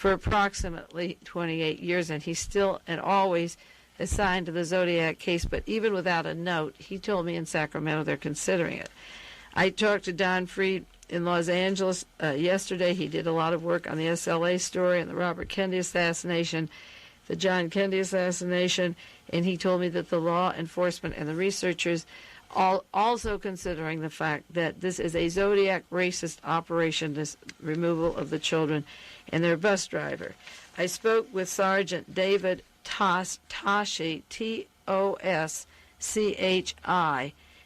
for approximately 28 years, and he's still and always assigned to the Zodiac case. But even without a note, he told me in Sacramento they're considering it. I talked to Don Freed in Los Angeles yesterday. He did a lot of work on the SLA story and the Robert Kennedy assassination, the John Kennedy assassination, and he told me that the law enforcement and the researchers are also considering the fact that this is a Zodiac racist operation, this removal of the children and their bus driver. I spoke with Sergeant David Toschi, T-O-S-C-H-I,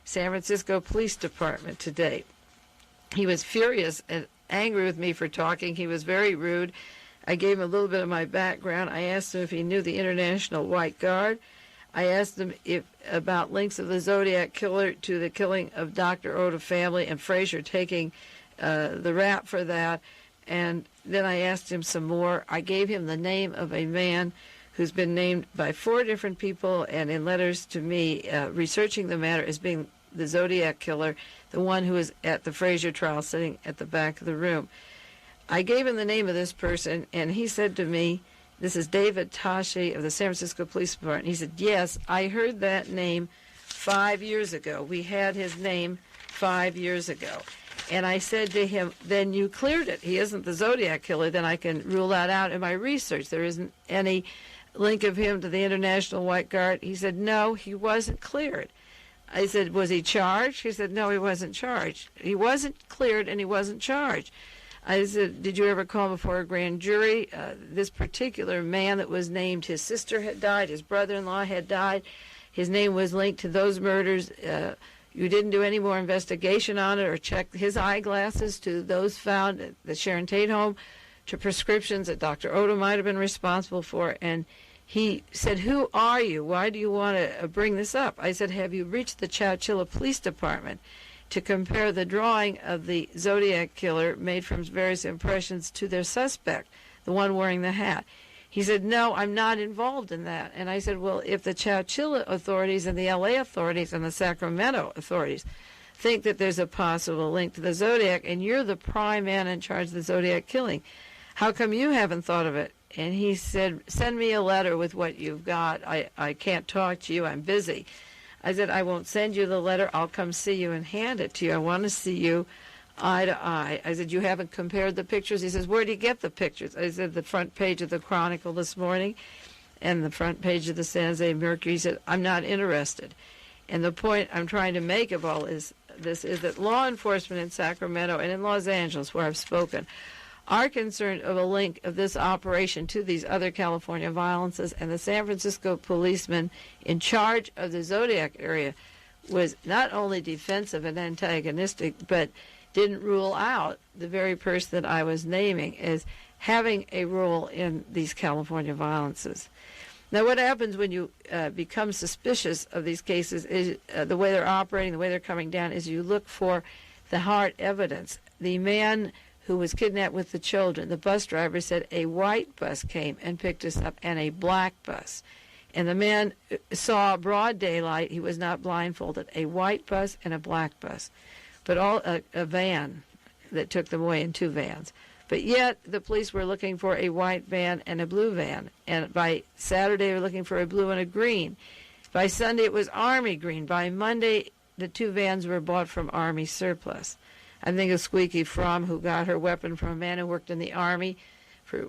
San Francisco Police Department today. He was furious and angry with me for talking. He was very rude. I gave him a little bit of my background. I asked him if he knew the International White Guard. I asked him about links of the Zodiac killer to the killing of Dr. Oda family and Frazier taking the rap for that. And then I asked him some more. I gave him the name of a man who's been named by 4 different people and in letters to me researching the matter as being the Zodiac killer, the one who was at the Frazier trial sitting at the back of the room. I gave him the name of this person, and he said to me, this is David Toschi of the San Francisco Police Department. He said, yes, I heard that name 5 years ago. We had his name 5 years ago. And I said to him, then you cleared it. He isn't the Zodiac killer. Then I can rule that out in my research. There isn't any link of him to the International White Guard. He said, no, he wasn't cleared. I said, was he charged? He said, no, he wasn't charged. He wasn't cleared and he wasn't charged. I said, did you ever call before a grand jury? This particular man that was named, his sister had died, his brother-in-law had died. His name was linked to those murders. You didn't do any more investigation on it or check his eyeglasses to those found at the Sharon Tate home, to prescriptions that Dr. Oda might have been responsible for. And he said, who are you? Why do you want to bring this up? I said, have you reached the Chowchilla Police Department to compare the drawing of the Zodiac killer made from various impressions to their suspect, the one wearing the hat? He said, no, I'm not involved in that. And I said, well, if the Chowchilla authorities and the L.A. authorities and the Sacramento authorities think that there's a possible link to the Zodiac and you're the prime man in charge of the Zodiac killing, how come you haven't thought of it? And he said, send me a letter with what you've got. I can't talk to you. I'm busy. I said, I won't send you the letter. I'll come see you and hand it to you. I want to see you eye to eye. I said, you haven't compared the pictures? He says, where do you get the pictures? I said, the front page of the Chronicle this morning and the front page of the San Jose Mercury. He said, I'm not interested. And the point I'm trying to make of all this is that law enforcement in Sacramento and in Los Angeles, where I've spoken, are concerned of a link of this operation to these other California violences, and the San Francisco policeman in charge of the Zodiac area was not only defensive and antagonistic, but didn't rule out the very person that I was naming as having a role in these California violences. Now, what happens when you become suspicious of these cases is the way they're operating, the way they're coming down, is you look for the hard evidence. The man who was kidnapped with the children, the bus driver said a white bus came and picked us up and a black bus. And the man saw broad daylight. He was not blindfolded. A white bus and a black bus, but all a van that took them away in 2 vans. But yet the police were looking for a white van and a blue van. And by Saturday they were looking for a blue and a green. By Sunday it was Army green. By Monday the 2 vans were bought from Army surplus. I think of Squeaky Fromm, who got her weapon from a man who worked in the Army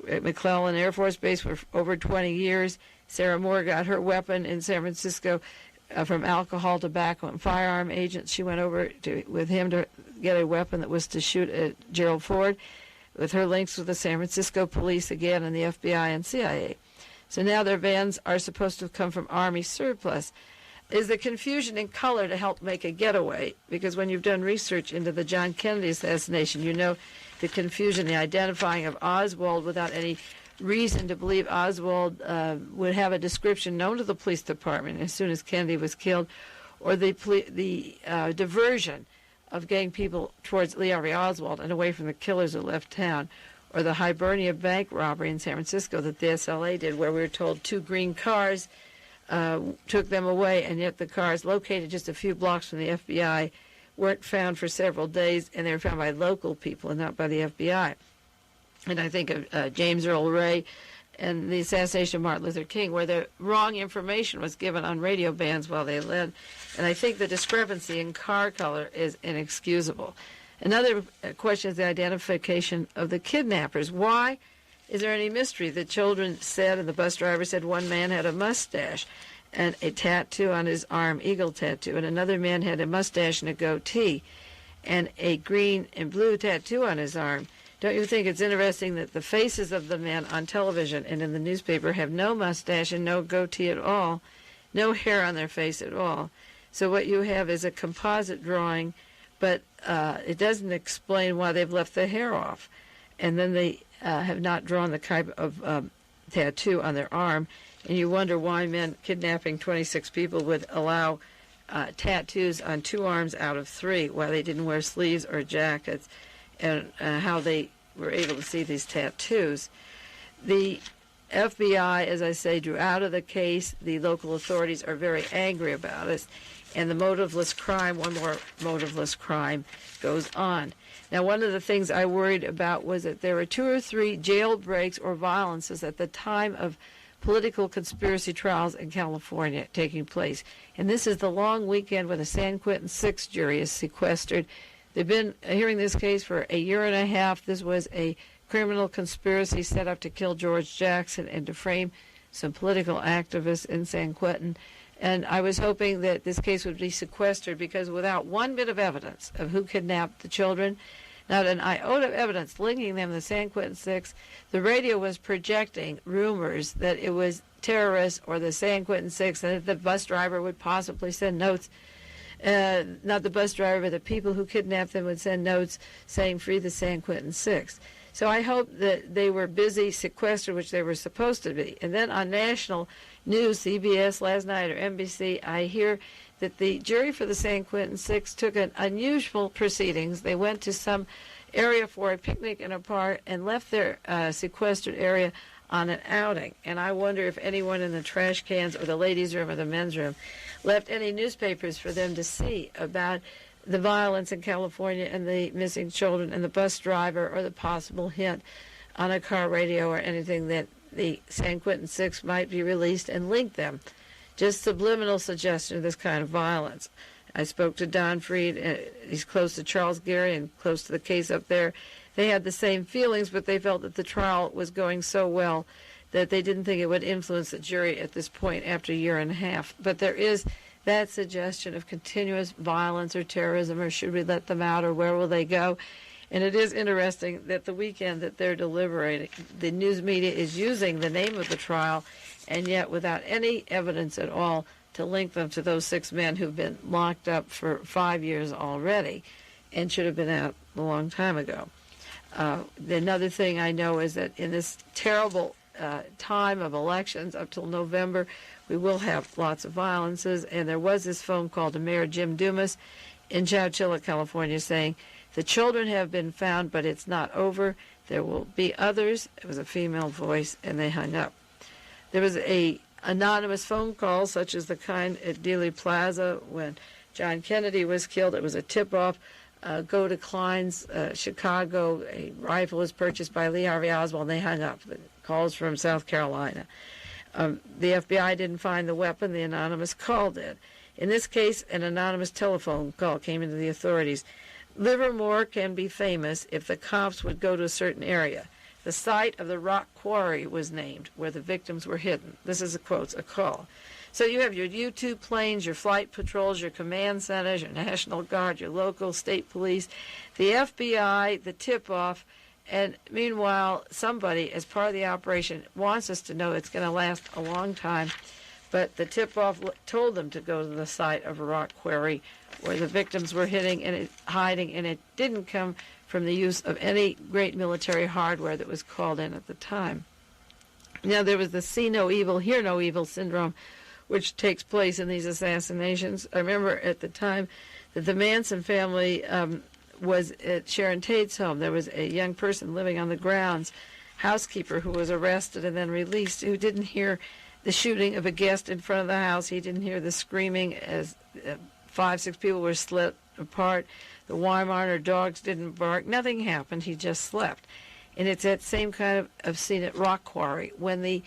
at McClellan Air Force Base for over 20 years. Sarah Moore got her weapon in San Francisco from alcohol, tobacco, and firearm agents. She went over with him to get a weapon that was to shoot at Gerald Ford, with her links with the San Francisco police again and the FBI and CIA. So now their vans are supposed to have come from Army surplus. Is the confusion in color to help make a getaway? Because when you've done research into the John Kennedy assassination, you know the confusion, the identifying of Oswald without any reason to believe Oswald would have a description known to the police department as soon as Kennedy was killed, or the diversion of getting people towards Lee Harvey Oswald and away from the killers who left town, or the Hibernia bank robbery in San Francisco that the SLA did, where we were told 2 green cars took them away, and yet the cars located just a few blocks from the FBI weren't found for several days, and they were found by local people and not by the FBI. and I think of James Earl Ray and the assassination of Martin Luther King, where the wrong information was given on radio bands while they led. And I think the discrepancy in car color is inexcusable. Another question is the identification of the kidnappers. Why is there any mystery? The children said, and the bus driver said, one man had a mustache and a tattoo on his arm, eagle tattoo, and another man had a mustache and a goatee and a green and blue tattoo on his arm. Don't you think it's interesting that the faces of the men on television and in the newspaper have no mustache and no goatee at all, no hair on their face at all? So what you have is a composite drawing, but it doesn't explain why they've left the hair off. And then they have not drawn the type of tattoo on their arm, and you wonder why men kidnapping 26 people would allow tattoos on 2 arms out of 3, why they didn't wear sleeves or jackets, and how they were able to see these tattoos. The FBI, as I say, drew out of the case. The local authorities are very angry about it. And the motiveless crime, one more motiveless crime, goes on. Now, one of the things I worried about was that there were 2 or 3 jailbreaks or violences at the time of political conspiracy trials in California taking place. And this is the long weekend when the San Quentin 6 jury is sequestered. They've been hearing this case for a year and a half. This was a criminal conspiracy set up to kill George Jackson and to frame some political activists in San Quentin. And I was hoping that this case would be sequestered because without one bit of evidence of who kidnapped the children, not an iota of evidence linking them to the San Quentin 6, the radio was projecting rumors that it was terrorists or the San Quentin 6 and that the bus driver would possibly send notes. Not the bus driver, but the people who kidnapped them would send notes saying, free the San Quentin 6. So I hope that they were busy, sequestered, which they were supposed to be. And then on national news, CBS last night or NBC, I hear that the jury for the San Quentin 6 took an unusual proceedings. They went to some area for a picnic in a park and left their sequestered area on an outing. And I wonder if anyone in the trash cans or the ladies' room or the men's room left any newspapers for them to see about the violence in California and the missing children and the bus driver or the possible hint on a car radio or anything that the San Quentin 6 might be released and link them. Just subliminal suggestion of this kind of violence. I spoke to Don Freed. He's close to Charles Gary and close to the case up there. They had the same feelings, but they felt that the trial was going so well that they didn't think it would influence the jury at this point after a year and a half. But there is that suggestion of continuous violence or terrorism, or should we let them out, or where will they go? And it is interesting that the weekend that they're deliberating, the news media is using the name of the trial, and yet without any evidence at all to link them to those 6 men who've been locked up for 5 years already and should have been out a long time ago. Another thing I know is that in this terrible time of elections up till November, we will have lots of violences. And there was this phone call to Mayor Jim Dumas in Chowchilla, California, saying, the children have been found, but it's not over. There will be others. It was a female voice, and they hung up. There was a anonymous phone call, such as the kind at Dealey Plaza when John Kennedy was killed. It was a tip-off. Go to Klein's, Chicago. A rifle was purchased by Lee Harvey Oswald, and they hung up. The calls from South Carolina. The FBI didn't find the weapon. The anonymous call did. In this case, an anonymous telephone call came into the authorities. Livermore can be famous if the cops would go to a certain area. The site of the rock quarry was named where the victims were hidden. This is, quotes, a call. So you have your U-2 planes, your flight patrols, your command centers, your National Guard, your local state police, the FBI, the tip-off, and meanwhile, somebody, as part of the operation, wants us to know it's going to last a long time, but the tip-off told them to go to the site of a rock quarry where the victims were hiding and it didn't come from the use of any great military hardware that was called in at the time. Now, there was the see no evil, hear no evil syndrome, which takes place in these assassinations. I remember at the time that the Manson family was at Sharon Tate's home. There was a young person living on the grounds, housekeeper, who was arrested and then released, who didn't hear the shooting of a guest in front of the house. He didn't hear the screaming as 5-6 people were split apart. The Weimaraner dogs didn't bark. Nothing happened. He just slept. And it's that same kind of scene at Rock Quarry. When the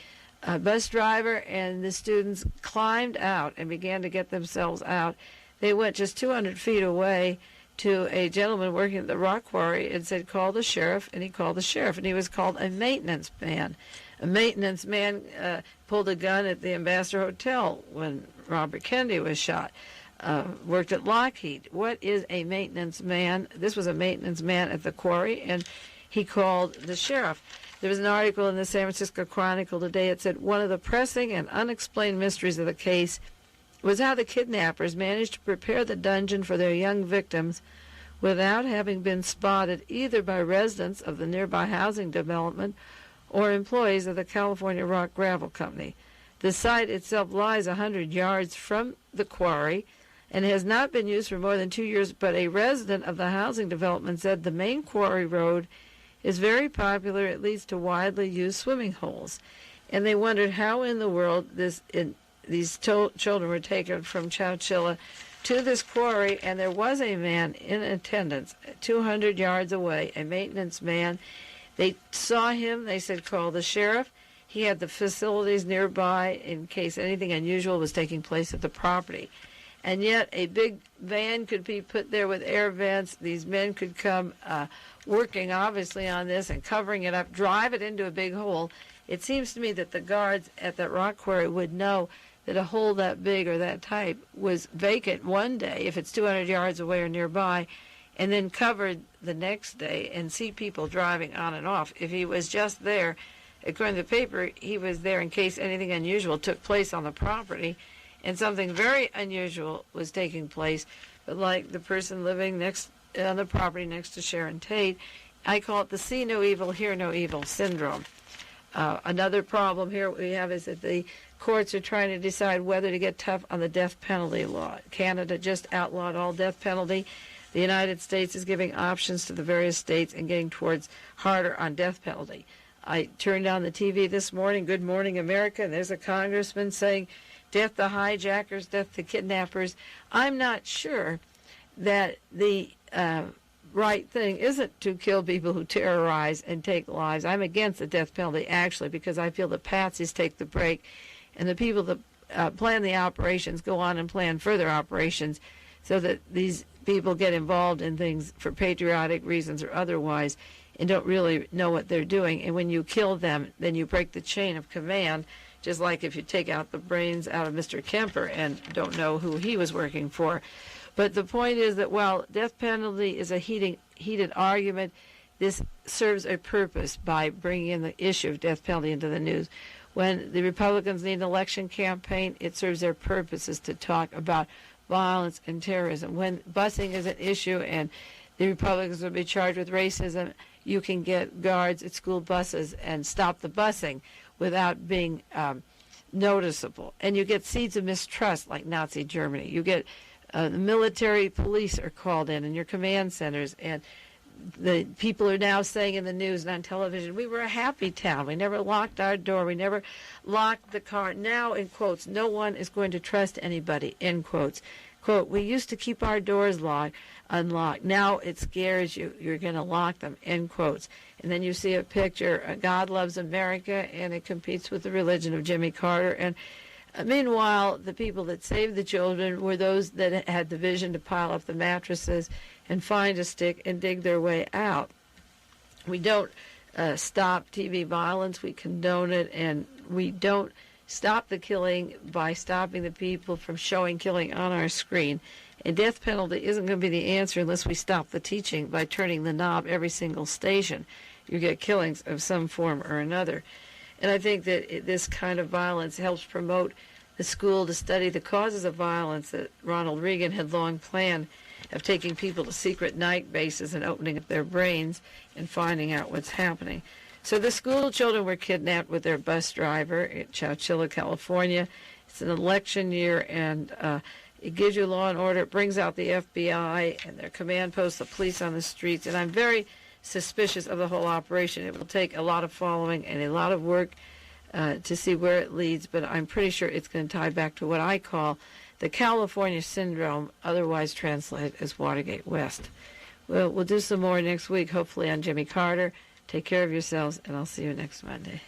bus driver and the students climbed out and began to get themselves out, they went just 200 feet away to a gentleman working at the rock quarry and said, call the sheriff, and he called the sheriff, and he was called a maintenance man. A maintenance man pulled a gun at the Ambassador Hotel when Robert Kennedy was shot, worked at Lockheed. What is a maintenance man? This was a maintenance man at the quarry, and he called the sheriff. There was an article in the San Francisco Chronicle today. It said, one of the pressing and unexplained mysteries of the case was how the kidnappers managed to prepare the dungeon for their young victims without having been spotted either by residents of the nearby housing development or employees of the California Rock Gravel Company. The site itself lies 100 yards from the quarry and has not been used for more than 2 years, but a resident of the housing development said the main quarry road is very popular. It leads to widely used swimming holes. And they wondered how in the world these children were taken from Chowchilla to this quarry, and there was a man in attendance 200 yards away, a maintenance man. They saw him. They said, call the sheriff. He had the facilities nearby in case anything unusual was taking place at the property. And yet a big van could be put there with air vents. These men could come working, obviously, on this and covering it up, drive it into a big hole. It seems to me that the guards at that rock quarry would know that a hole that big or that type was vacant one day, if it's 200 yards away or nearby, and then covered the next day, and see people driving on and off. If he was just there, according to the paper, he was there in case anything unusual took place on the property, and something very unusual was taking place. But like the person living on the property next to Sharon Tate, I call it the see no evil, hear no evil syndrome. Another problem here we have is that the courts are trying to decide whether to get tough on the death penalty law. Canada just outlawed all death penalty. The United States is giving options to the various states and getting towards harder on death penalty. I turned on the TV this morning, Good Morning America, and there's a congressman saying, death to hijackers, death to kidnappers. I'm not sure that the right thing isn't to kill people who terrorize and take lives. I'm against the death penalty, actually, because I feel the patsies take the break, and the people that plan the operations go on and plan further operations so that these people get involved in things for patriotic reasons or otherwise and don't really know what they're doing. And when you kill them, then you break the chain of command, just like if you take out the brains out of Mr. Kemper and don't know who he was working for. But the point is that while death penalty is a heated argument, this serves a purpose by bringing in the issue of death penalty into the news. When the Republicans need an election campaign, it serves their purposes to talk about violence and terrorism. When busing is an issue and the Republicans will be charged with racism, you can get guards at school buses and stop the busing without being noticeable. And you get seeds of mistrust like Nazi Germany. You get the military police are called in your command centers, and the people are now saying in the news and on television, we were a happy town. We never locked our door. We never locked the car. Now, in quotes, no one is going to trust anybody, end quotes. Quote, we used to keep our doors unlocked. Now it scares you. You're going to lock them, end quotes. And then you see a picture, God Loves America, and it competes with the religion of Jimmy Carter. And meanwhile, the people that saved the children were those that had the vision to pile up the mattresses and find a stick and dig their way out. We don't stop TV violence. We condone it, and we don't stop the killing by stopping the people from showing killing on our screen. And death penalty isn't going to be the answer unless we stop the teaching by turning the knob every single station. You get killings of some form or another. And I think that this kind of violence helps promote the school to study the causes of violence that Ronald Reagan had long planned, of taking people to secret night bases and opening up their brains and finding out what's happening. So the school children were kidnapped with their bus driver at Chowchilla, California. It's an election year, and it gives you law and order. It brings out the FBI and their command posts, the police on the streets, and I'm very suspicious of the whole operation. It will take a lot of following and a lot of work to see where it leads, but I'm pretty sure it's going to tie back to what I call the California syndrome, otherwise translated as Watergate West. We'll do some more next week, hopefully on Jimmy Carter. Take care of yourselves, and I'll see you next Monday.